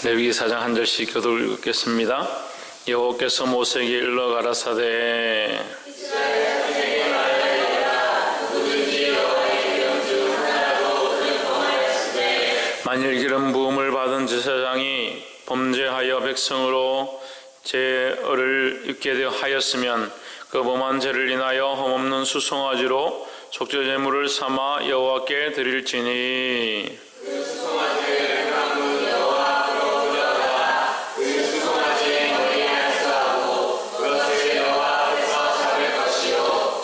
레위기 4장 한 절씩 교독을 읽겠습니다. 여호와께서 모세에게 일러 가라사대 만일 기름 부음을 받은 제사장이 범죄하여 백성으로 죄를 입게 하였으면 그 범한 죄를 인하여 흠없는 수송아지로 속죄 제물을 삼아 여호와께 드릴지니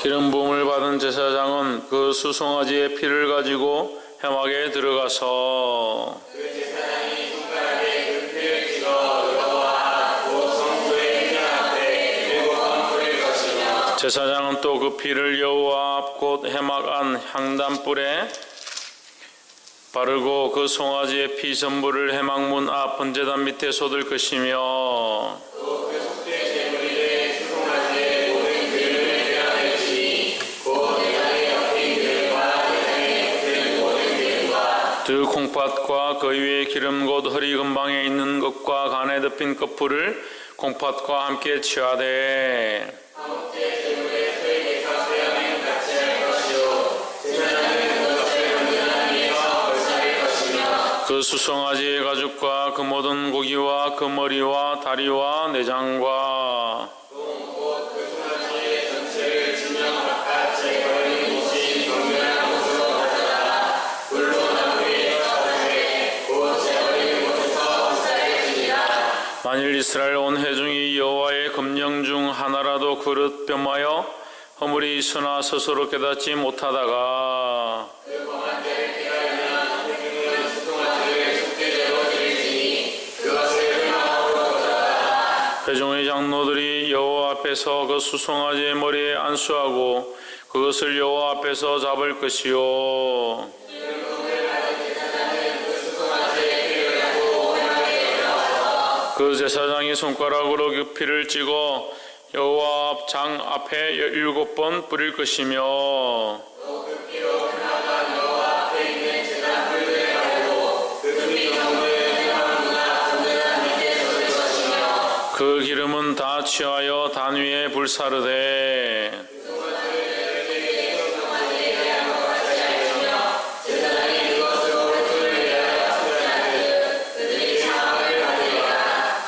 기름 부음을 받은 제사장은 그 수송아지의 피를 가지고 회막에 들어가서 그 제사장이 손가락에 그 피를 찍어 여호와 곧 성소의 휘장 앞에 7번 뿌릴 것이며 제사장은 또 그 피를 여호와 앞 곧 회막 안 향단불에 바르고 그 송아지의 피 전부를 회막문 앞 번제단 밑에 쏟을 것이며 그 콩팥과 그 위에 기름 곧 허리 근방에 있는 것과 간에 덮인 끝풀을 콩팥과 함께 취하되 그 수송아지의 가죽과 그 모든 고기와 그 머리와 다리와 내장과 만일 이스라엘 온 회중이 여호와의 금령 중 하나라도 그릇 뼘하여 허물이 있으나 스스로 깨닫지 못하다가 회중의 장로들이 여호와 앞에서 그 수송아지의 머리에 안수하고 그것을 여호와 앞에서 잡을 것이요 그 제사장이 손가락으로 그 피를 찍어 여호와 장 앞에 7번 뿌릴 것이며 그 기름은 다 취하여 단 위에 불사르되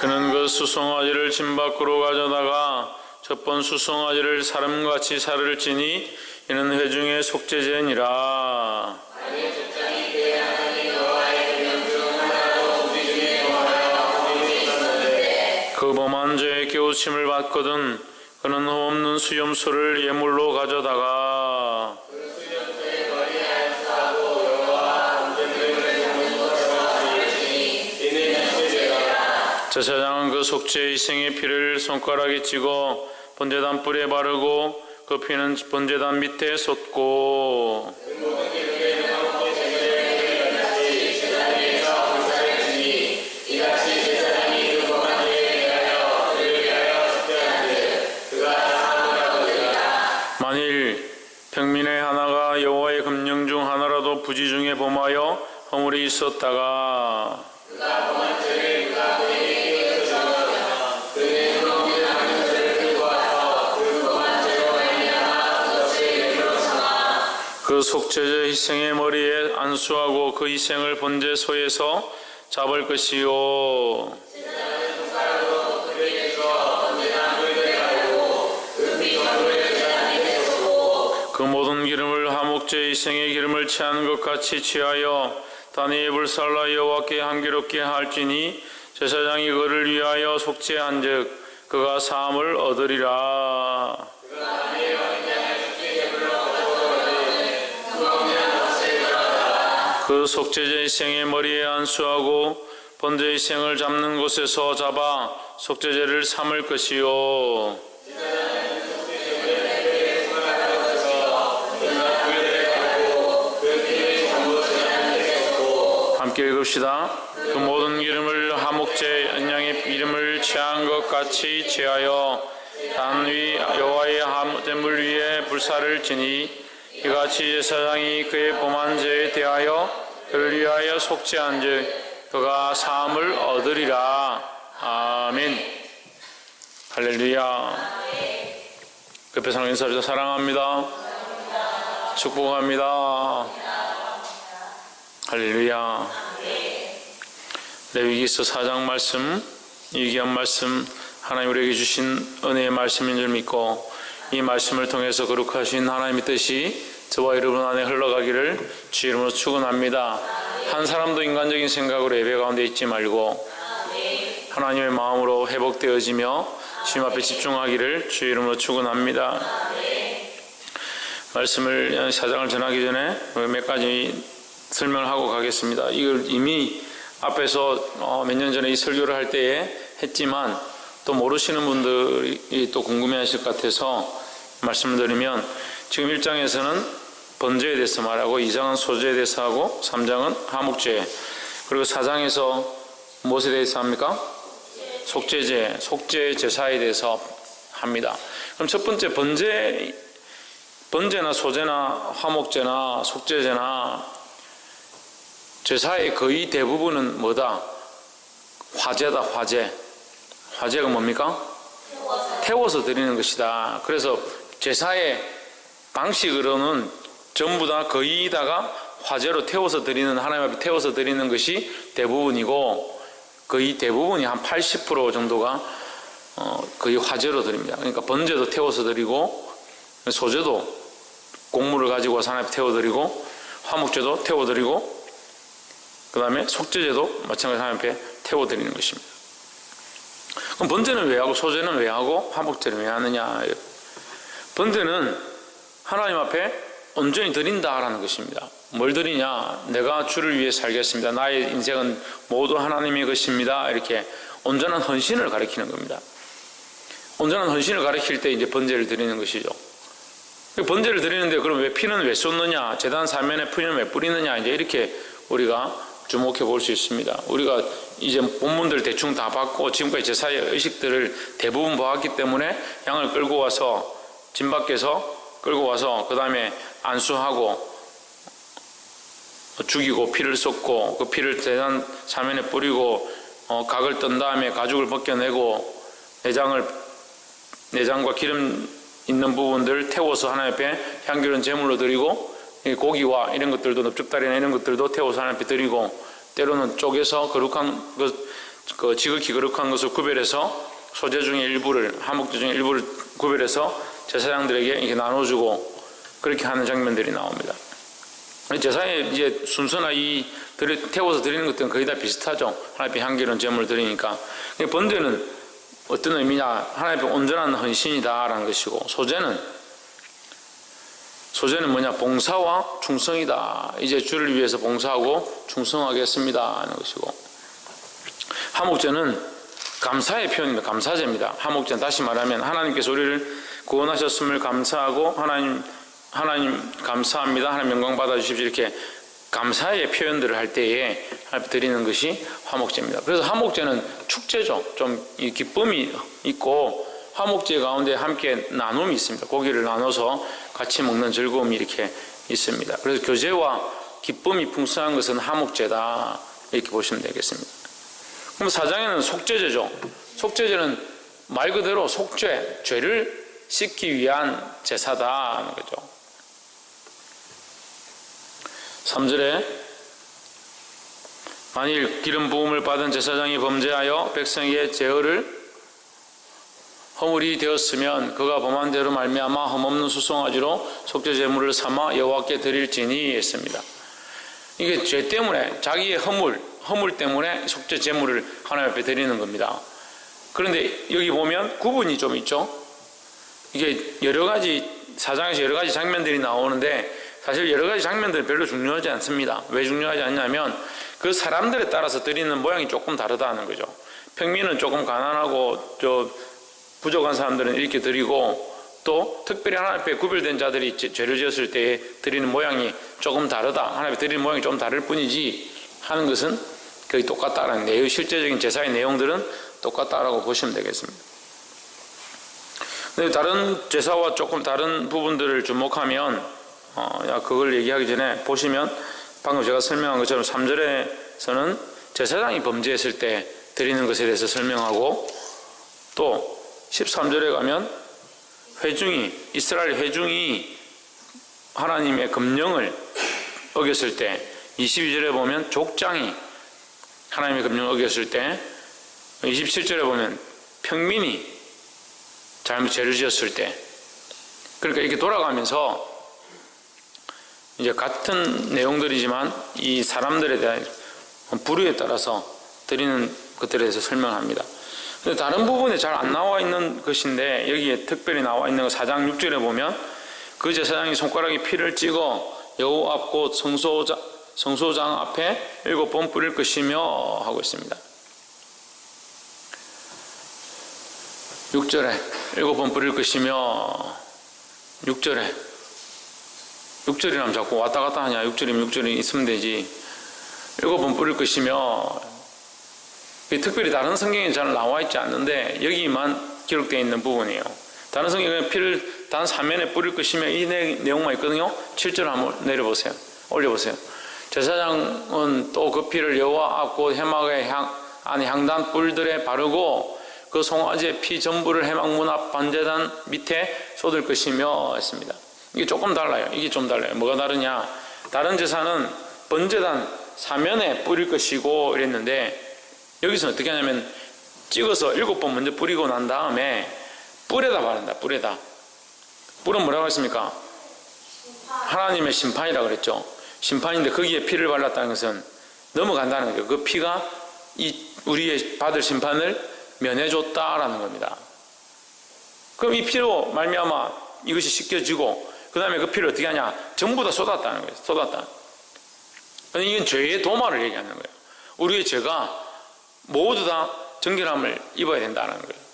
그는 그 수송아지를 진 밖으로 가져다가 첫 번 수송아지를 사람같이 살을지니 이는 회중의 속죄제니라. 그 범한 죄의 깨우침을 받거든 그는 흠없는 수염소를 예물로 가져다가 제사장은 그 속죄 희생의 피를 손가락에 찍어 번제단 뿔에 바르고 그 피는 번제단 밑에 쏟고 만일 평민의 하나가 여호와의 금령 중 하나라도 부지 중에 범하여 허물이 있었다가 그 속죄제 희생의 머리에 안수하고 그 희생을 번제소에서 잡을 것이요 그 모든 기름을 하목제 희생의 기름을 취하는 것 같이 취하여 단위에 불살라 여호와께 향기롭게 할지니 제사장이 그를 위하여 속죄한즉 그가 사함을 얻으리라. 그 속죄제 희생의 머리에 안수하고 번제 희생을 잡는 곳에서 잡아 속죄제를 삼을 것이요 함께 읽읍시다. 그 모든 기름을 하목제 언양의 기름을 취한 것 같이 취하여 단 위 여호와의 제물 위에 불사를 지니 이같이 제사장이 그의 범한 죄에 대하여 그를 위하여 속죄한즉 그가 사함을 얻으리라. 아멘. 할렐루야. 옆에 사람 인사드려. 사랑합니다. 축복합니다. 할렐루야. 레위기서 4장 말씀, 이 귀한 말씀, 하나님 우리에게 주신 은혜의 말씀인 줄 믿고 이 말씀을 통해서 거룩하신 하나님의 뜻이 저와 여러분 안에 흘러가기를 주 이름으로 축원합니다. 한 사람도 인간적인 생각으로 예배 가운데 있지 말고 하나님의 마음으로 회복되어지며 주님 앞에 집중하기를 주 이름으로 축원합니다. 말씀을 4장을 전하기 전에 몇 가지 설명을 하고 가겠습니다. 이걸 이미 앞에서 몇 년 전에 이 설교를 할 때에 했지만 또 모르시는 분들이 또 궁금해하실 것 같아서 말씀을 드리면, 지금 1장에서는 번제에 대해서 말하고 2장은 소제에 대해서 하고 3장은 화목제, 그리고 4장에서 무엇에 대해서 합니까? 속죄제, 속죄 제사에 대해서 합니다. 그럼 첫 번째 번제나 소제나 화목제나 속죄제나 제사의 거의 대부분은 뭐다? 화제다. 화제가 뭡니까? 태워서 드리는 것이다. 그래서 제사의 방식으로는 전부 다 거의 다가 화제로 태워서 드리는, 하나님 앞에 태워서 드리는 것이 대부분이고, 거의 대부분이 한 80% 정도가 거의 화제로 드립니다. 그러니까 번제도 태워서 드리고, 소제도 곡물을 가지고 와서 하나님 앞에 태워 드리고, 화목제도 태워 드리고, 그 다음에 속죄제도 마찬가지로 하나님 앞에 태워 드리는 것입니다. 그럼 번제는 왜 하고 소제는 왜 하고 화목제는 왜 하느냐? 번제는 하나님 앞에 온전히 드린다라는 것입니다. 뭘 드리냐? 내가 주를 위해 살겠습니다. 나의 인생은 모두 하나님의 것입니다. 이렇게 온전한 헌신을 가리키는 겁니다. 온전한 헌신을 가리킬 때 이제 번제를 드리는 것이죠. 번제를 드리는데 그럼 왜 피는 왜 쏟느냐? 제단 사면에 피는 왜 뿌리느냐? 이제 이렇게 우리가 주목해 볼 수 있습니다. 우리가 이제 본문들 대충 다 봤고 지금까지 제사의 의식들을 대부분 보았기 때문에 양을 끌고 와서 진 밖에서 끌고 와서 그 다음에 안수하고 죽이고 피를 쏟고 그 피를 제단 사면에 뿌리고 각을 떤 다음에 가죽을 벗겨내고 내장과 기름 있는 부분들 태워서 하나님 앞에 향기로운 제물로 드리고, 고기와 이런 것들도 넓적다리나 이런 것들도 태워서 하나님 앞에 드리고, 때로는 쪼개서 거룩한 것, 지극히 거룩한 것을 구별해서 소제 중에 일부를, 화목제 중에 일부를 구별해서 제사장들에게 이렇게 나눠주고 그렇게 하는 장면들이 나옵니다. 제사의 이제 순서나 이 태워서 드리는 것들은 거의 다 비슷하죠. 하나님 앞에 향기로운 제물을 드리니까. 번제는 어떤 의미냐? 하나님 앞에 온전한 헌신이다라는 것이고, 소제는 뭐냐? 봉사와 충성이다. 이제 주를 위해서 봉사하고 충성하겠습니다 하는 것이고, 화목제는 감사의 표현입니다. 감사제입니다. 화목제는 다시 말하면 하나님께서 우리를 구원하셨음을 감사하고 하나님 감사합니다, 하나님 영광 받아주십시오, 이렇게 감사의 표현들을 할 때에 드리는 것이 화목제입니다. 그래서 화목제는 축제죠. 좀 이 기쁨이 있고 화목제 가운데 함께 나눔이 있습니다. 고기를 나눠서 같이 먹는 즐거움이 이렇게 있습니다. 그래서 교제와 기쁨이 풍성한 것은 화목제다, 이렇게 보시면 되겠습니다. 그럼 4장에는 속죄제죠. 속죄제는 말 그대로 속죄, 죄를 씻기 위한 제사다 하는 거죠. 3절에 만일 기름 부음을 받은 제사장이 범죄하여 백성에게 제어를 허물이 되었으면 그가 범한 대로 말미암아 흠없는 수송아지로 속죄 제물을 삼아 여호와께 드릴지니 했습니다. 이게 죄 때문에, 자기의 허물 때문에 속죄 제물을 하나님 앞에 드리는 겁니다. 그런데 여기 보면 구분이 좀 있죠. 이게 여러 가지, 4장에서 여러 가지 장면들이 나오는데 사실 여러 가지 장면들은 별로 중요하지 않습니다. 왜 중요하지 않냐면 그 사람들에 따라서 드리는 모양이 조금 다르다는 거죠. 평민은 조금 가난하고 부족한 사람들은 이렇게 드리고, 또 특별히 하나님 앞에 구별된 자들이 죄를 지었을 때 드리는 모양이 조금 다르다, 하나님 앞에 드리는 모양이 좀 다를 뿐이지 하는 것은 거의 똑같다라는 내용, 실제적인 제사의 내용들은 똑같다라고 보시면 되겠습니다. 근데 다른 제사와 조금 다른 부분들을 주목하면 그걸 얘기하기 전에 보시면 방금 제가 설명한 것처럼 3절에서는 제사장이 범죄했을 때 드리는 것에 대해서 설명하고, 또 13절에 가면 이스라엘 회중이 하나님의 금령을 어겼을 때, 22절에 보면 족장이 하나님의 금령을 어겼을 때, 27절에 보면 평민이 죄를 지었을 때, 그러니까 이렇게 돌아가면서 이제 같은 내용들이지만 이 사람들에 대한 부류에 따라서 드리는 것들에 대해서 설명합니다. 근데 다른 부분에 잘 안 나와 있는 것인데, 여기에 특별히 나와 있는 거 4장 6절에 보면 그 제사장이 손가락에 피를 찍어 여호와 앞 곧 성소장 앞에 7번 뿌릴 것이며 하고 있습니다. 6절에 7번 뿌릴 것이며, 6절이라면 자꾸 왔다 갔다 하냐. 6절이면 6절이 있으면 되지. 7번 뿌릴 것이며, 특별히 다른 성경에 잘 나와 있지 않는데 여기만 기록되어 있는 부분이에요. 다른 성경에 피를 단 3면에 뿌릴 것이며 이 내용만 있거든요. 7절 한번 내려보세요. 올려보세요. 제사장은 또 그 피를 여호와 앞 곧 회막의 안에 향단 뿔들에 바르고 그 송아지의 피 전부를 회막 문 앞 번제단 밑에 쏟을 것이며 했습니다. 이게 조금 달라요. 이게 좀 달라요. 뭐가 다르냐? 다른 제사는 번제단 사면에 뿌릴 것이고 이랬는데, 여기서는 어떻게 하냐면 찍어서 7번 먼저 뿌리고 난 다음에 뿔에다 바른다. 뿔은 뭐라고 했습니까? 하나님의 심판이라 그랬죠. 심판인데 거기에 피를 발랐다는 것은 너무 간단한 거예요. 그 피가 우리의 받을 심판을 면해줬다라는 겁니다. 그럼 이 피로 말미암아 이것이 씻겨지고, 그 다음에 그 피를 어떻게 하냐? 전부 다 쏟았다는 거예요. 쏟았다. 이건 죄의 도마를 얘기하는 거예요. 우리의 죄가 모두 다 정결함을 입어야 된다는 거예요.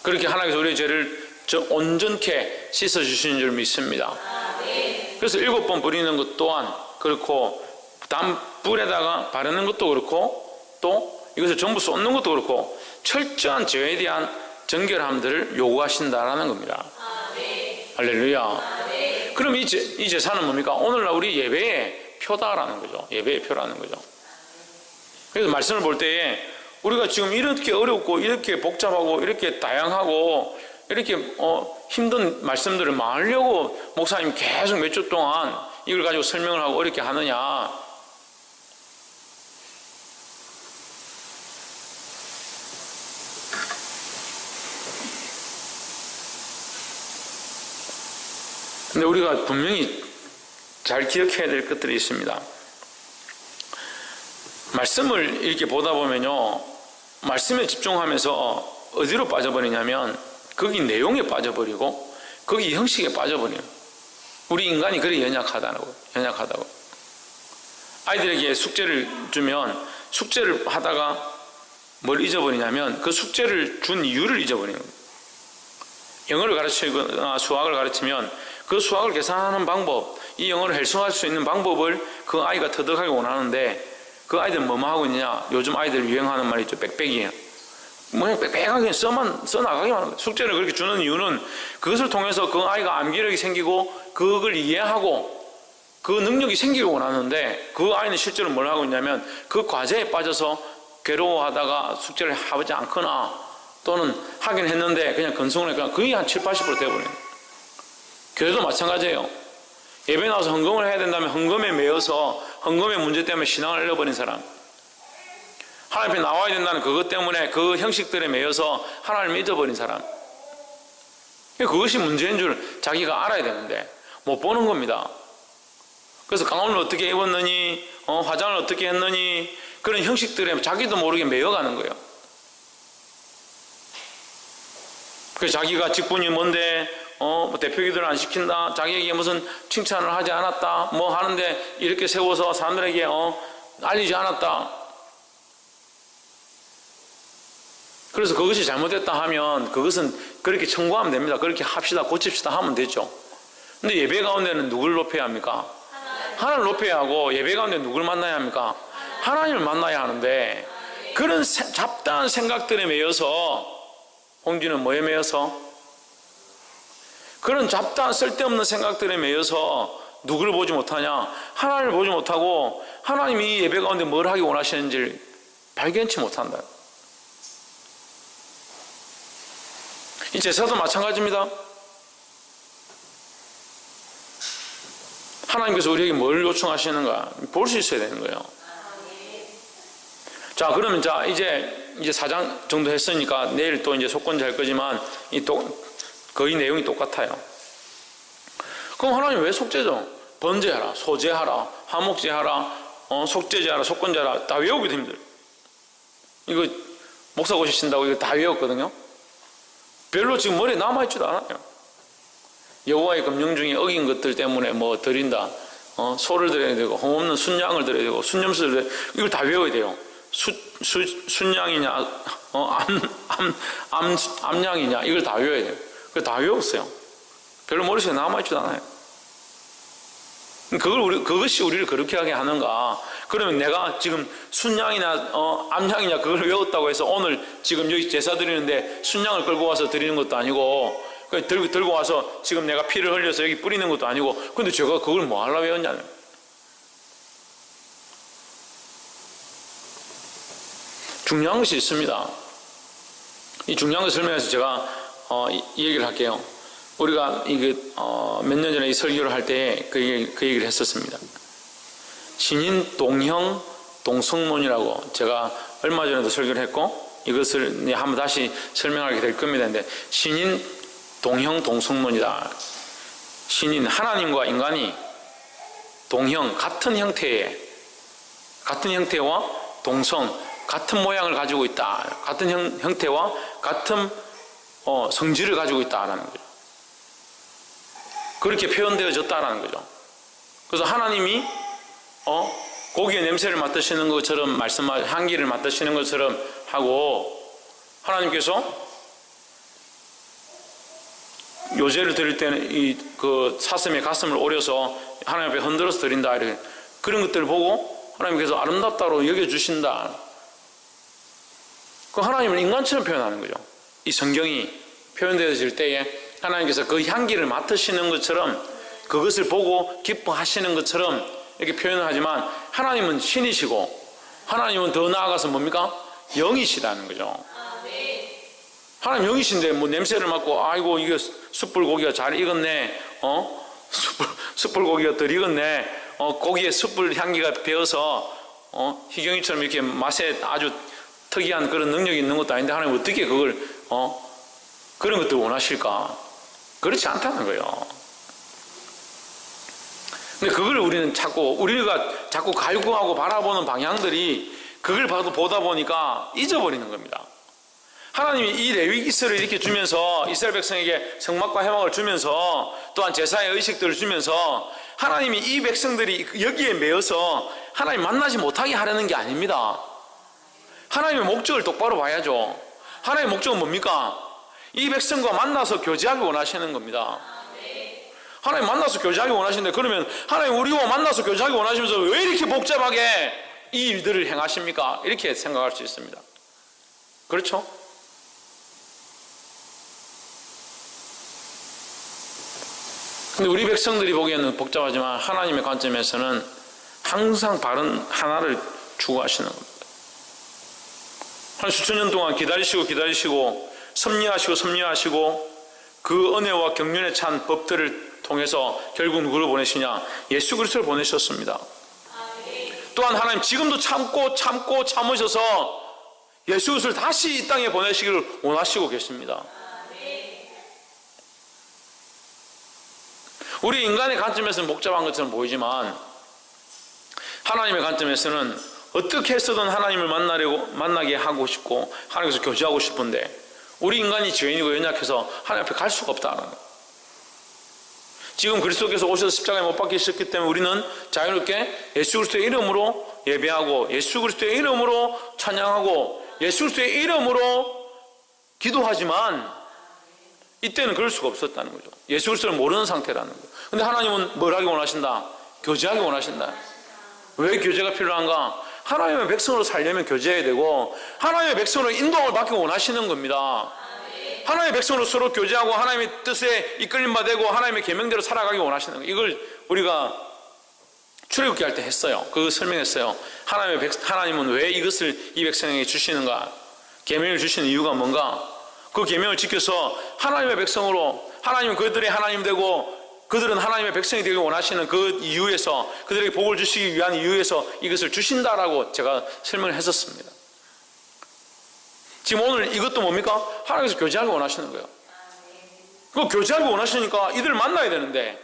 그렇게 하나님께서 우리의 죄를 온전케 씻어주시는 줄 믿습니다. 그래서 7번 뿌리는 것 또한 그렇고, 다음 뿔에다가 바르는 것도 그렇고, 또 이것을 전부 쏟는 것도 그렇고, 철저한 죄에 대한 정결함들을 요구하신다라는 겁니다. 할렐루야. 그럼 이 제사는 뭡니까? 오늘날 우리 예배의 표다라는 거죠. 예배의 표라는 거죠. 그래서 말씀을 볼 때에 우리가 지금 이렇게 어렵고 이렇게 복잡하고 이렇게 다양하고 이렇게 힘든 말씀들을 말하려고 목사님 계속 몇 주 동안 이걸 가지고 설명을 하고 어렵게 하느냐? 근데 우리가 분명히 잘 기억해야 될 것들이 있습니다. 말씀을 이렇게 보다 보면요, 말씀에 집중하면서 어디로 빠져버리냐면 거기 내용에 빠져버리고 거기 형식에 빠져버려요. 우리 인간이 그리 연약하다고. 아이들에게 숙제를 주면 숙제를 하다가 뭘 잊어버리냐면 그 숙제를 준 이유를 잊어버리는 거예요. 영어를 가르치거나 수학을 가르치면 그 수학을 계산하는 방법, 이 영어를 해석할 수 있는 방법을 그 아이가 터득하기 원하는데, 그 아이들은 뭐만 하고 있느냐? 요즘 아이들 유행하는 말이 있죠. 빽빽이에요. 그냥 빽빽하게 써나가기만 하는 거예요. 숙제를 그렇게 주는 이유는 그것을 통해서 그 아이가 암기력이 생기고 그걸 이해하고 그 능력이 생기고 원하는데, 그 아이는 실제로 뭘 하고 있냐면 그 과제에 빠져서 괴로워하다가 숙제를 하지 않거나, 또는 하긴 했는데 그냥 건성을 했거나, 거의 한 70, 80% 되어버려요. 교회도 마찬가지예요. 예배 나와서 헌금을 해야 된다면 헌금에 매여서 헌금의 문제 때문에 신앙을 잃어버린 사람, 하나님 앞에 나와야 된다는 그것 때문에 그 형식들에 매여서 하나님을 잊어버린 사람, 그것이 문제인 줄 자기가 알아야 되는데 못 보는 겁니다. 그래서 가운을 어떻게 입었느니, 화장을 어떻게 했느니, 그런 형식들에 자기도 모르게 매여가는 거예요. 그래서 자기가 직분이 뭔데, 대표기도를 안 시킨다, 자기에게 무슨 칭찬을 하지 않았다, 뭐 하는데 이렇게 세워서 사람들에게 알리지 않았다. 그래서 그것이 잘못됐다 하면 그것은 그렇게 청구하면 됩니다. 그렇게 합시다, 고칩시다 하면 되죠. 근데 예배 가운데는 누굴 높여야 합니까? 하나님을 높여야 하고, 예배 가운데 누굴 만나야 합니까? 하나님을 만나야 하는데, 그런 잡다한 생각들에 매여서, 홍진은 뭐에 매여서? 그런 잡다한 쓸데없는 생각들에 매여서 누구를 보지 못하냐? 하나님을 보지 못하고 하나님이 이 예배 가운데 뭘 하기 원하시는지를 발견치 못한다. 이 제사도 마찬가지입니다. 하나님께서 우리에게 뭘 요청하시는가 볼 수 있어야 되는 거예요. 자, 그러면 이제 4장 정도 했으니까 내일 또 이제 속건제 할 거지만 거의 내용이 똑같아요. 그럼 하나님 왜 속죄죠? 번제하라, 소제하라, 화목제하라, 속죄제하라, 속건제하라 다 외우기도 힘들어요. 이거 목사 오시신다고 이거 다 외웠거든요. 별로 지금 머리에 남아있지도 않아요. 여호와의 금령 중에 어긴 것들 때문에 뭐 드린다, 소를 드려야 되고 흠없는 순양을 드려야 되고 순염소를 드려야 되고 이걸 다 외워야 돼요. 순양이냐 암양이냐 이걸 다 외워야 돼요. 그걸 다 외웠어요. 별로 머릿속에 남아있지도 않아요. 그것이 우리를 그렇게 하게 하는가? 그러면 내가 지금 순양이나 암양이냐 그걸 외웠다고 해서 오늘 지금 여기 제사 드리는데 순양을 끌고 와서 드리는 것도 아니고 들고 와서 지금 내가 피를 흘려서 여기 뿌리는 것도 아니고 근데 제가 그걸 뭐 하려고 외웠냐면 중요한 것이 있습니다. 이 중요한 것을 설명해서 제가 이 얘기를 할게요. 우리가 몇 년 전에 이 설교를 할 때 그 얘기를 했었습니다. 신인 동형 동성론이라고 제가 얼마 전에도 설교를 했고 이것을 한번 다시 설명하게 될 겁니다. 근데 신인 동형 동성론이다. 신인 하나님과 인간이 동형 같은 형태와 동성 같은 모양을 가지고 있다. 같은 형태와 같은 성질을 가지고 있다라는 거죠. 그렇게 표현되어졌다라는 거죠. 그래서 하나님이 고기의 냄새를 맡으시는 것처럼 향기를 맡으시는 것처럼 하고 하나님께서 요제를 드릴 때는 그 사슴의 가슴을 오려서 하나님 앞에 흔들어서 드린다. 이렇게 그런 것들을 보고 하나님께서 아름답다고 여겨주신다. 그 하나님을 인간처럼 표현하는 거죠. 이 성경이 표현되어질 때에 하나님께서 그 향기를 맡으시는 것처럼 그것을 보고 기뻐하시는 것처럼 이렇게 표현을 하지만 하나님은 신이시고 하나님은 더 나아가서 뭡니까? 영이시다는 거죠. 하나님 영이신데 뭐 냄새를 맡고 아이고 이게 숯불고기가 잘 익었네. 숯불고기가 덜 익었네. 고기에 숯불 향기가 배어서 희경이처럼 이렇게 맛에 아주 특이한 그런 능력이 있는 것도 아닌데 하나님 어떻게 그걸 그런 것들을 원하실까? 그렇지 않다는 거예요. 근데 그걸 우리가 자꾸 갈구하고 바라보는 방향들이 그걸 보다 보니까 잊어버리는 겁니다. 하나님이 이 레위기서를 이렇게 주면서 이스라엘 백성에게 성막과 회막을 주면서 또한 제사의 의식들을 주면서 하나님이 이 백성들이 여기에 매여서 하나님 만나지 못하게 하려는 게 아닙니다. 하나님의 목적을 똑바로 봐야죠. 하나님의 목적은 뭡니까? 이 백성과 만나서 교제하기 원하시는 겁니다. 하나님 만나서 교제하기 원하시는데 그러면 하나님 우리와 만나서 교제하기 원하시면서 왜 이렇게 복잡하게 이 일들을 행하십니까? 이렇게 생각할 수 있습니다. 그렇죠? 근데 우리 백성들이 보기에는 복잡하지만 하나님의 관점에서는 항상 바른 하나를 추구하시는 겁니다. 한 수천 년 동안 기다리시고 섭리하시고 그 은혜와 경륜에 찬 법들을 통해서 결국 누구를 보내시냐? 예수 그리스도를 보내셨습니다. 또한 하나님 지금도 참으셔서 예수 그리스도를 다시 이 땅에 보내시기를 원하시고 계십니다. 우리 인간의 관점에서는 복잡한 것처럼 보이지만 하나님의 관점에서는 어떻게 해서든 하나님을 만나게 하고 싶고 하나님께서 교제하고 싶은데 우리 인간이 죄인이고 연약해서 하나님 앞에 갈 수가 없다는 거예요. 지금 그리스도께서 오셔서 십자가에 못 박히셨기 때문에 우리는 자유롭게 예수 그리스도의 이름으로 예배하고 예수 그리스도의 이름으로 찬양하고 예수 그리스도의 이름으로 기도하지만 이때는 그럴 수가 없었다는 거죠. 예수 그리스도를 모르는 상태라는 거예요. 근데 하나님은 뭘 하기 원하신다? 교제하기 원하신다. 왜 교제가 필요한가? 하나님의 백성으로 살려면 교제해야 되고 하나님의 백성으로 인도함을 받기 원하시는 겁니다. 하나님의 백성으로 서로 교제하고 하나님의 뜻에 이끌림 받고 하나님의 계명대로 살아가기 원하시는 거예요. 이걸 우리가 출애굽기 할 때 했어요. 그거 설명했어요. 하나님은 왜 이것을 이 백성에게 주시는가? 계명을 주시는 이유가 뭔가? 그 계명을 지켜서 하나님의 백성으로, 하나님은 그들의 하나님 되고 그들은 하나님의 백성이 되기 원하시는 그 이유에서, 그들에게 복을 주시기 위한 이유에서 이것을 주신다라고 제가 설명을 했었습니다. 지금 오늘 이것도 뭡니까? 하나님께서 교제하기 원하시는 거예요. 그 교제하기 원하시니까 이들을 만나야 되는데,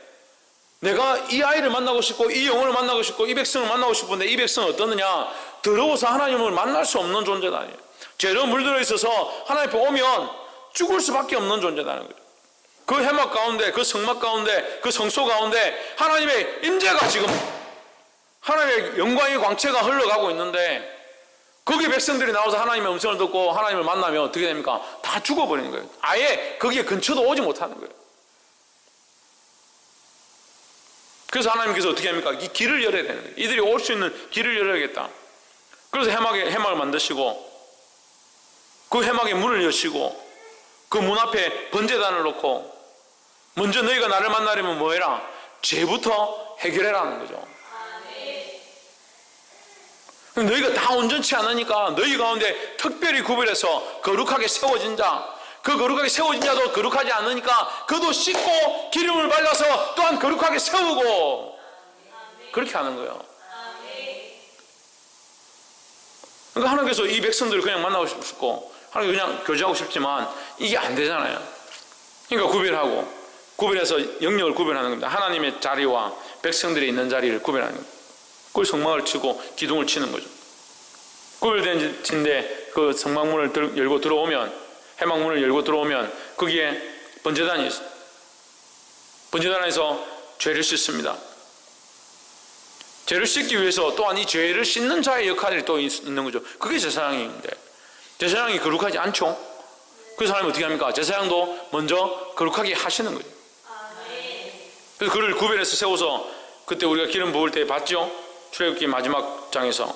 내가 이 아이를 만나고 싶고 이 영혼을 만나고 싶고 이 백성을 만나고 싶은데 이 백성은 어떠느냐? 더러워서 하나님을 만날 수 없는 존재다 아니에요. 죄로 물들어 있어서 하나님 앞에 오면 죽을 수밖에 없는 존재라는 거예요. 그 해막 가운데, 그 성막 가운데, 그 성소 가운데 하나님의 임재가 지금, 하나님의 영광의 광채가 흘러가고 있는데, 거기 백성들이 나와서 하나님의 음성을 듣고 하나님을 만나면 어떻게 됩니까? 다 죽어버리는 거예요. 아예 거기에 근처도 오지 못하는 거예요. 그래서 하나님께서 어떻게 합니까? 이 길을 열어야 되는 거예요. 이들이 올 수 있는 길을 열어야겠다. 그래서 해막을 만드시고 그 해막의 문을 여시고 그 문 앞에 번제단을 놓고, 먼저 너희가 나를 만나려면 뭐 해라? 죄부터 해결해라는 거죠. 너희가 다 온전치 않으니까 너희 가운데 특별히 구별해서 거룩하게 세워진 자, 그 거룩하게 세워진 자도 거룩하지 않으니까 그도 씻고 기름을 발라서 또한 거룩하게 세우고, 그렇게 하는 거예요. 그러니까 하나님께서 이 백성들을 그냥 만나고 싶고 하나님 그냥 교제하고 싶지만 이게 안 되잖아요. 그러니까 구별해서 영역을 구별하는 겁니다. 하나님의 자리와 백성들이 있는 자리를 구별하는 겁니다. 그걸 성막을 치고 기둥을 치는 거죠. 구별된 짓인데 그 성막문을 열고 들어오면, 해막문을 열고 들어오면 거기에 번제단이 있어요. 번제단에서 죄를 씻습니다. 죄를 씻기 위해서 또한 이 죄를 씻는 자의 역할이 또 있는 거죠. 그게 제사장인데 제사장이 거룩하지 않죠. 그래서 하나님 어떻게 합니까? 제사장도 먼저 거룩하게 하시는 거죠. 그래서 그를 구별해서 세워서, 그때 우리가 기름 부을 때 봤죠? 출애굽기 마지막 장에서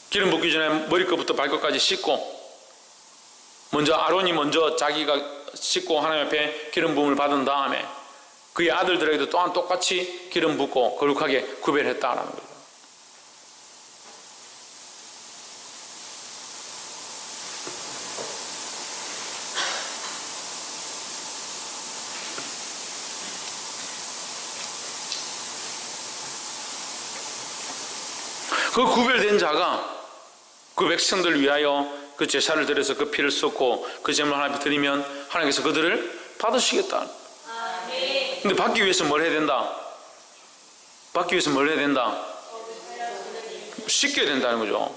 기름 붓기 전에 머리끝부터 발끝까지 씻고, 먼저 아론이 먼저 자기가 씻고 하나님 앞에 기름 부음을 받은 다음에 그의 아들들에게도 또한 똑같이 기름 붓고 거룩하게 구별했다라는 거죠. 그 구별된 자가 그 백성들을 위하여 그 제사를 드려서 그 피를 쏟고 그 제물을 하나님께 드리면 하나님께서 그들을 받으시겠다. 근데 받기 위해서 뭘 해야 된다? 받기 위해서 뭘 해야 된다? 씻겨야 된다는 거죠.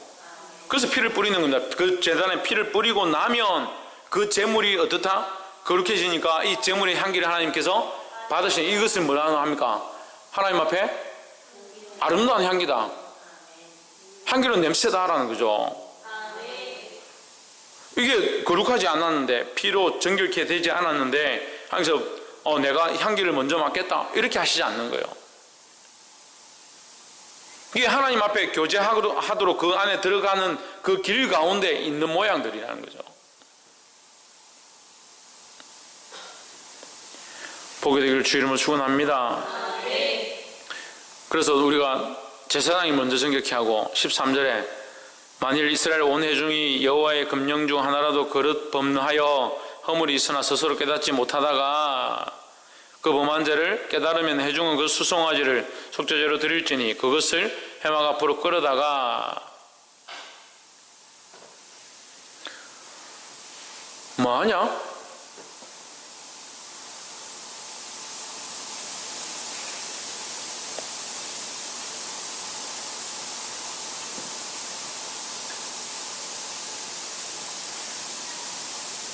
그래서 피를 뿌리는 겁니다. 그 제단에 피를 뿌리고 나면 그 제물이 어떻다? 거룩해지니까 이 제물의 향기를 하나님께서 받으시는, 이것을 뭐라고 합니까? 하나님 앞에 아름다운 향기다. 향기로운 냄새다라는 거죠. 이게 거룩하지 않았는데, 피로 정결케 되지 않았는데 하면서 내가 향기를 먼저 맡겠다 이렇게 하시지 않는 거예요. 이게 하나님 앞에 교제하도록 그 안에 들어가는 그 길 가운데 있는 모양들이라는 거죠. 보게 되기를 주 이름으로 축원합니다. 그래서 우리가 제사장이 먼저 정결케 하고 13절에 만일 이스라엘 온 회중이 여호와의 금령 중 하나라도 그릇 범하여 허물이 있으나 스스로 깨닫지 못하다가 그 범한 죄를 깨달으면 회중은 그 수송아지를 속죄제로 드릴지니 그것을 해막 앞으로 끌어다가, 뭐하냐?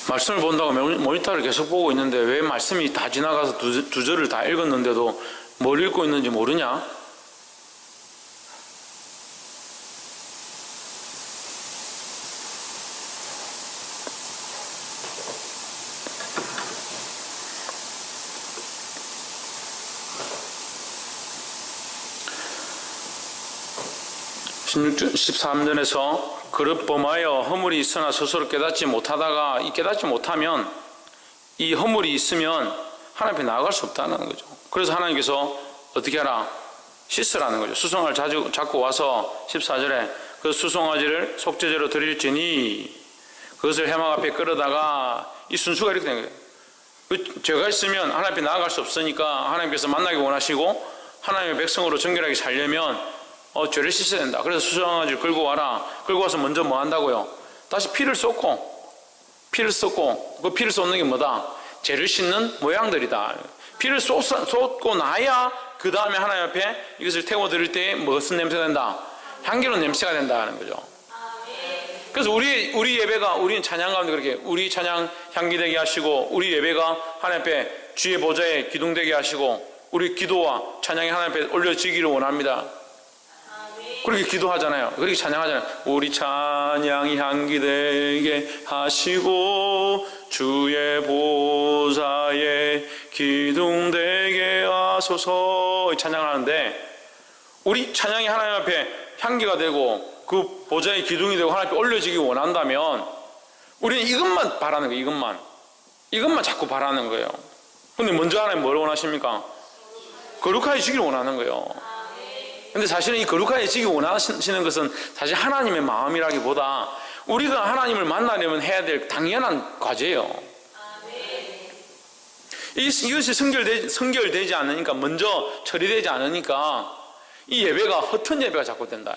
말씀을 본다고 모니터를 계속 보고 있는데 왜 말씀이 다 지나가서 두 절을 다 읽었는데도 뭘 읽고 있는지 모르냐? (16절) 13절에서 그릇 범하여 허물이 있으나 스스로 깨닫지 못하다가 이 깨닫지 못하면 이 허물이 있으면 하나님 앞에 나아갈 수 없다는 거죠. 그래서 하나님께서 어떻게 하라? 씻으라는 거죠. 수송아지를 자주 잡고 와서 14절에 그 수송아지를 속죄제로 드릴지니 그것을 해막 앞에 끌어다가 이 순수가 이렇게 된 거예요. 죄가 있으면 하나님 앞에 나아갈 수 없으니까 하나님께서 만나기 원하시고 하나님의 백성으로 정결하게 살려면 죄를 씻어야 된다. 그래서 수송아지를 끌고 와라. 끌고 와서 먼저 뭐 한다고요? 다시 피를 쏟고 그 피를 쏟는 게 뭐다? 죄를 씻는 모양들이다. 피를 쏟고 나야 그 다음에 하나님 앞에 이것을 태워 드릴 때 무슨 냄새가 된다? 향기로운 냄새가 된다는 거죠. 그래서 우리 예배가, 우리는 찬양 가운데 그렇게 우리 찬양 향기되게 하시고 우리 예배가 하나님 앞에 주의 보좌에 기둥되게 하시고 우리 기도와 찬양이 하나님 앞에 올려지기를 원합니다. 그렇게 기도하잖아요. 그렇게 찬양하잖아요. 우리 찬양이 향기되게 하시고 주의 보좌에 기둥되게 하소서 찬양하는데 우리 찬양이 하나님 앞에 향기가 되고 그 보좌의 기둥이 되고 하나님 앞에 올려지기 원한다면 우리는 이것만 바라는 거예요. 이것만 자꾸 바라는 거예요. 근데 먼저 하나님 뭘 원하십니까? 거룩해지기를 원하는 거예요. 근데 사실은 이 거룩해지기 원하시는 것은 사실 하나님의 마음이라기보다 우리가 하나님을 만나려면 해야 될 당연한 과제예요. 이것이 성결되지 않으니까, 먼저 처리되지 않으니까 이 예배가 헛된 예배가 자꾸 된다.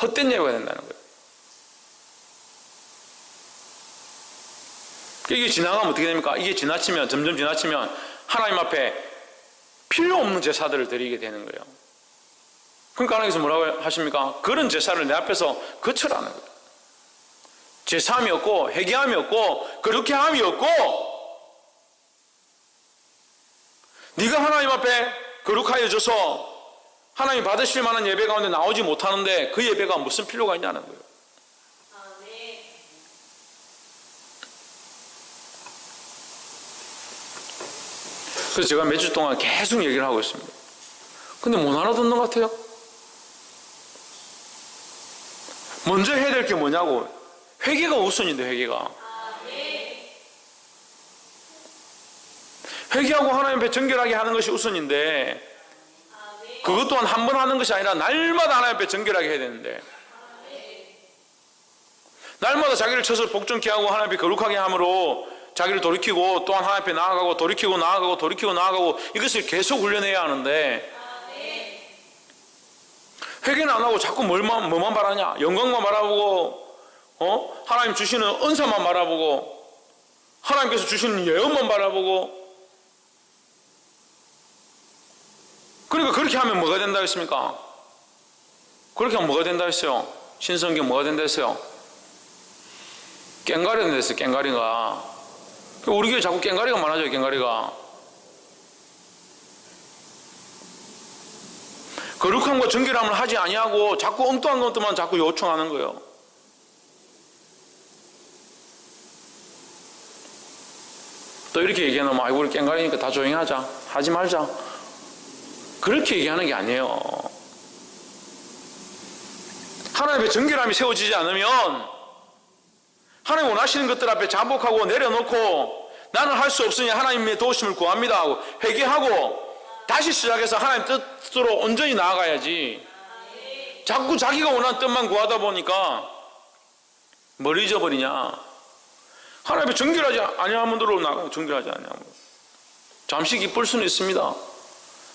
헛된 예배가 된다는 거예요. 이게 지나가면 어떻게 됩니까? 이게 점점 지나치면 하나님 앞에 필요 없는 제사들을 드리게 되는 거예요. 그러니까 하나님께서 뭐라고 하십니까? 그런 제사를 내 앞에서 거쳐라는 거예요. 제사함이 없고 회개함이 없고 그렇게 함이 없고 네가 하나님 앞에 거룩하여져서 하나님 받으실 만한 예배 가운데 나오지 못하는데 그 예배가 무슨 필요가 있냐는 거예요. 그래서 제가 몇 주 동안 계속 얘기를 하고 있습니다. 근데 못 알아듣는 것 같아요. 먼저 해야 될 게 뭐냐고. 회개가 우선인데, 회개가. 회개하고 하나님 앞에 정결하게 하는 것이 우선인데, 그것 또한 한 번 하는 것이 아니라 날마다 하나님 앞에 정결하게 해야 되는데, 날마다 자기를 쳐서 복종케 하고 하나님 앞에 거룩하게 함으로 자기를 돌이키고 또한 하나님 앞에 나아가고 돌이키고 나아가고 이것을 계속 훈련해야 하는데, 회개는 안 하고 자꾸 뭐만 바라냐? 영광만 바라보고, 하나님 주시는 은사만 바라보고, 하나님께서 주시는 예언만 바라보고. 그러니까 그렇게 하면 뭐가 된다 했습니까? 그렇게 하면 뭐가 된다 했어요? 신성경 뭐가 된다 했어요? 깽가리가 된다 했어요. 깽가리가. 우리 교회 자꾸 깽가리가 많아져요. 깽가리가. 거룩함과 정결함을 하지 아니하고 자꾸 엉뚱한 것들만 자꾸 요청하는 거예요. 또 이렇게 얘기하면 아이고 우리 깽가리니까 다 조용히 하자, 하지 말자, 그렇게 얘기하는 게 아니에요. 하나님의 정결함이 세워지지 않으면 하나님 원하시는 것들 앞에 잠복하고 내려놓고 나는 할 수 없으니 하나님의 도우심을 구합니다 하고 회개하고 다시 시작해서 하나님 뜻으로 온전히 나아가야지. 자꾸 자기가 원하는 뜻만 구하다 보니까 뭘 잊어버리냐? 하나님의 정결하지 아니하면 들어오나 정결하지 아니하면 잠시 기쁠 수는 있습니다.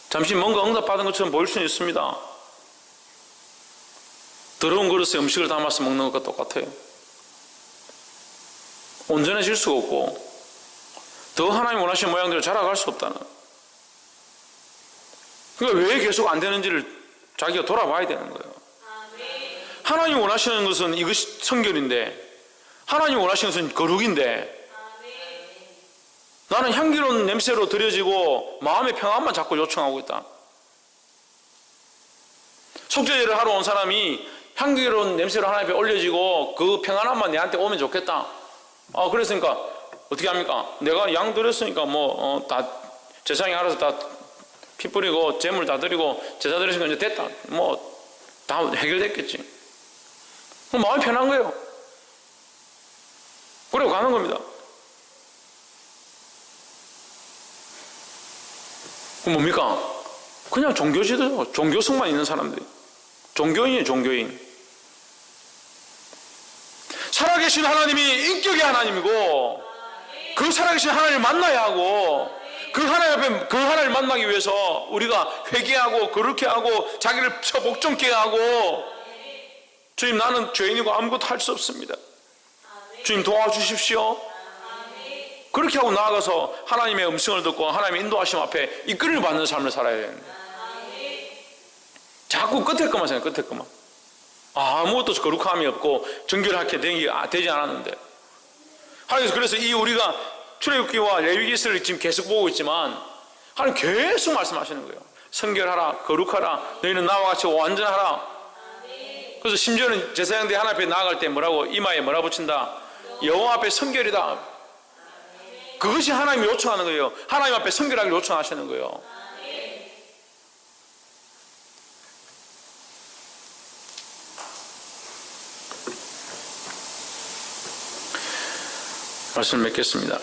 잠시 뭔가 응답받은 것처럼 보일 수는 있습니다. 더러운 그릇에 음식을 담아서 먹는 것과 똑같아요. 온전해질 수가 없고 더 하나님 원하시는 모양대로 자라갈 수 없다는. 그러니까 왜 계속 안 되는지를 자기가 돌아봐야 되는 거예요. 하나님 원하시는 것은 이것이 성결인데, 하나님 원하시는 것은 거룩인데, 나는 향기로운 냄새로 드려지고 마음의 평안만 자꾸 요청하고 있다. 속죄제를 하러 온 사람이 향기로운 냄새로 하나님 앞에 올려지고 그 평안함만 내한테 오면 좋겠다. 그랬으니까 어떻게 합니까? 내가 양 드렸으니까 다 제사장이 알아서 다 피 뿌리고 재물 다 드리고 제사 드렸으니까 이제 됐다. 다 해결됐겠지. 그럼 마음이 편한 거예요. 그러고 가는 겁니다. 그럼 뭡니까? 그냥 종교지도요. 종교성만 있는 사람들이. 종교인이에요, 종교인. 살아계신 하나님이 인격의 하나님이고, 그 살아계신 하나님을 만나야 하고, 그 하나님 앞에 그 하나님을 만나기 위해서 우리가 회개하고 거룩해 하고 자기를 복종케 하고, 주님 나는 죄인이고 아무것도 할 수 없습니다. 주님 도와주십시오. 그렇게 하고 나아가서 하나님의 음성을 듣고 하나님의 인도하심 앞에 이끌림을 받는 삶을 살아야 됩니다. 자꾸 끝에 것만 생각해요. 끝에 것만. 아무것도 거룩함이 없고 정결하게 되지 않았는데, 하나님께서 그래서 이 우리가 출애굽기와 레위기서를 지금 계속 보고 있지만 하나님 계속 말씀하시는 거예요. 성결하라, 거룩하라, 너희는 나와 같이 완전하라. 그래서 심지어는 제사장들이 하나님 앞에 나아갈 때 뭐라고, 이마에 뭐라 붙인다? 여호와 앞에 성결이다. 그것이 하나님이 요청하는 거예요. 하나님 앞에 성결하기를 요청하시는 거예요. 말씀을 맺겠습니다.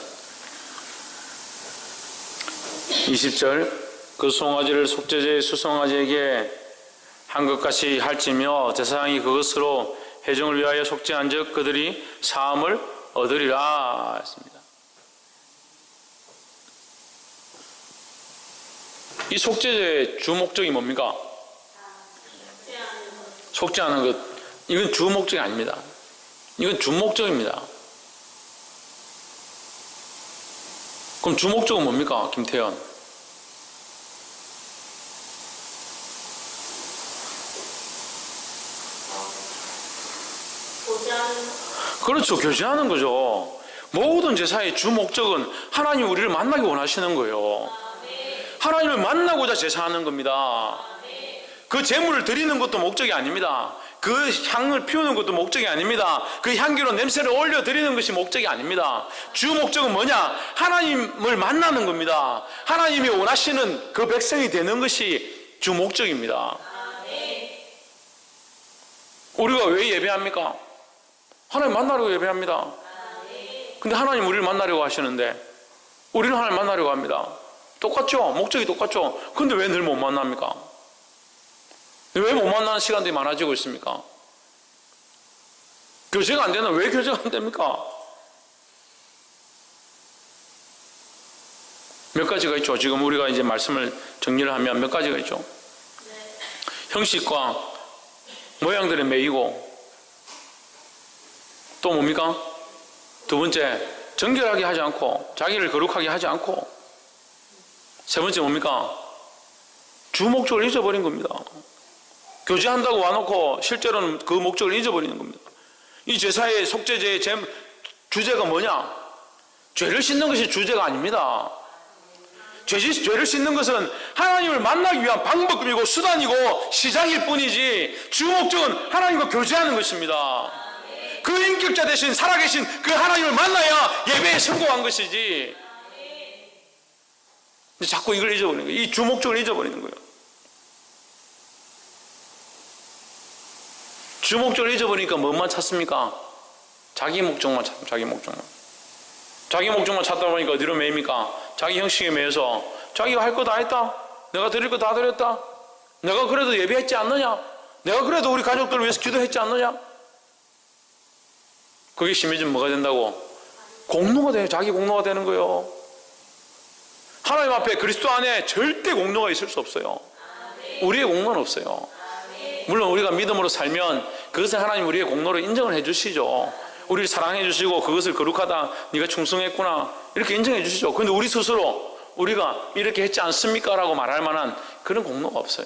20절, 그 송아지를 속죄제의 수송아지에게 한 것 같이 할지며 제사장이 그것으로 회중을 위하여 속죄한 즉 그들이 사함을 얻으리라 했습니다. 이 속죄제의 주 목적이 뭡니까? 속죄하는 것. 이건 주 목적이 아닙니다. 이건 주 목적입니다. 그럼 주 목적은 뭡니까? 김태현. 그렇죠. 교제하는 거죠. 모든 제사의 주 목적은 하나님 우리를 만나기 원하시는 거예요. 하나님을 만나고자 제사하는 겁니다. 그 제물을 드리는 것도 목적이 아닙니다. 그 향을 피우는 것도 목적이 아닙니다. 그 향기로 냄새를 올려 드리는 것이 목적이 아닙니다. 주 목적은 뭐냐? 하나님을 만나는 겁니다. 하나님이 원하시는 그 백성이 되는 것이 주 목적입니다. 우리가 왜 예배합니까? 하나님 만나려고 예배합니다. 근데 하나님 우리를 만나려고 하시는데 우리는 하나님 만나려고 합니다. 똑같죠? 목적이 똑같죠? 근데 왜 늘 못 만납니까? 왜 못 만나는 시간들이 많아지고 있습니까? 교제가 안 되나? 왜 교제가 안 됩니까? 몇 가지가 있죠. 지금 우리가 이제 말씀을 정리를 하면 몇 가지가 있죠. 형식과 모양들에 매이고, 또 뭡니까? 두 번째, 정결하게 하지 않고 자기를 거룩하게 하지 않고, 세 번째 뭡니까? 주 목적을 잊어버린 겁니다. 교제한다고 와놓고 실제로는 그 목적을 잊어버리는 겁니다. 이 제사의 속죄제의 주제가 뭐냐? 죄를 씻는 것이 주제가 아닙니다. 죄를 씻는 것은 하나님을 만나기 위한 방법이고 수단이고 시작일 뿐이지, 주 목적은 하나님과 교제하는 것입니다. 그 인격자 대신 살아계신 그 하나님을 만나야 예배에 성공한 것이지. 근데 자꾸 이걸 잊어버리는 거예요. 이 주 목적을 잊어버리는 거예요. 주 목적을 잊어버리니까 뭐만 찾습니까? 자기 목적만 찾습니다. 자기 목적만. 자기 목적만 찾다 보니까 어디로 매입니까? 자기 형식에 매여서 자기가 할 거 다 했다. 내가 드릴 거 다 드렸다. 내가 그래도 예배했지 않느냐? 내가 그래도 우리 가족들을 위해서 기도했지 않느냐? 그게 심해지면 뭐가 된다고? 공로가 돼요. 자기 공로가 되는 거예요. 하나님 앞에 그리스도 안에 절대 공로가 있을 수 없어요. 우리의 공로는 없어요. 물론 우리가 믿음으로 살면 그것을 하나님 우리의 공로로 인정을 해 주시죠. 우리를 사랑해 주시고 그것을 거룩하다, 네가 충성했구나, 이렇게 인정해 주시죠. 그런데 우리 스스로 우리가 이렇게 했지 않습니까? 라고 말할 만한 그런 공로가 없어요.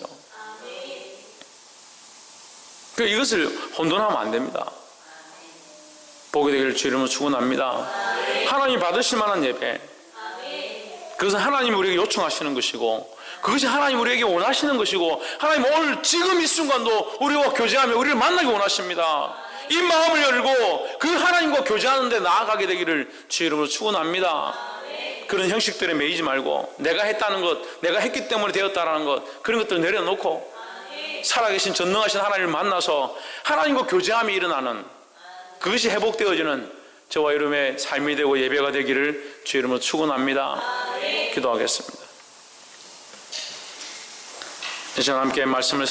그러니까 이것을 혼돈하면 안 됩니다. 보게 되기를 주 이름으로 축원합니다. 하나님이 받으실 만한 예배, 그것은 하나님이 우리에게 요청하시는 것이고, 그것이 하나님 우리에게 원하시는 것이고, 하나님 오늘 지금 이 순간도 우리와 교제하며 우리를 만나기 원하십니다. 이 마음을 열고 그 하나님과 교제하는 데 나아가게 되기를 주 이름으로 축원합니다. 그런 형식들에 매이지 말고 내가 했다는 것, 내가 했기 때문에 되었다는 것, 그런 것들을 내려놓고 살아계신 전능하신 하나님을 만나서 하나님과 교제함이 일어나는, 그것이 회복되어지는 저와 여러분의 삶이 되고 예배가 되기를 주의 이름으로 축원합니다. 기도하겠습니다. 이제 함께 말씀을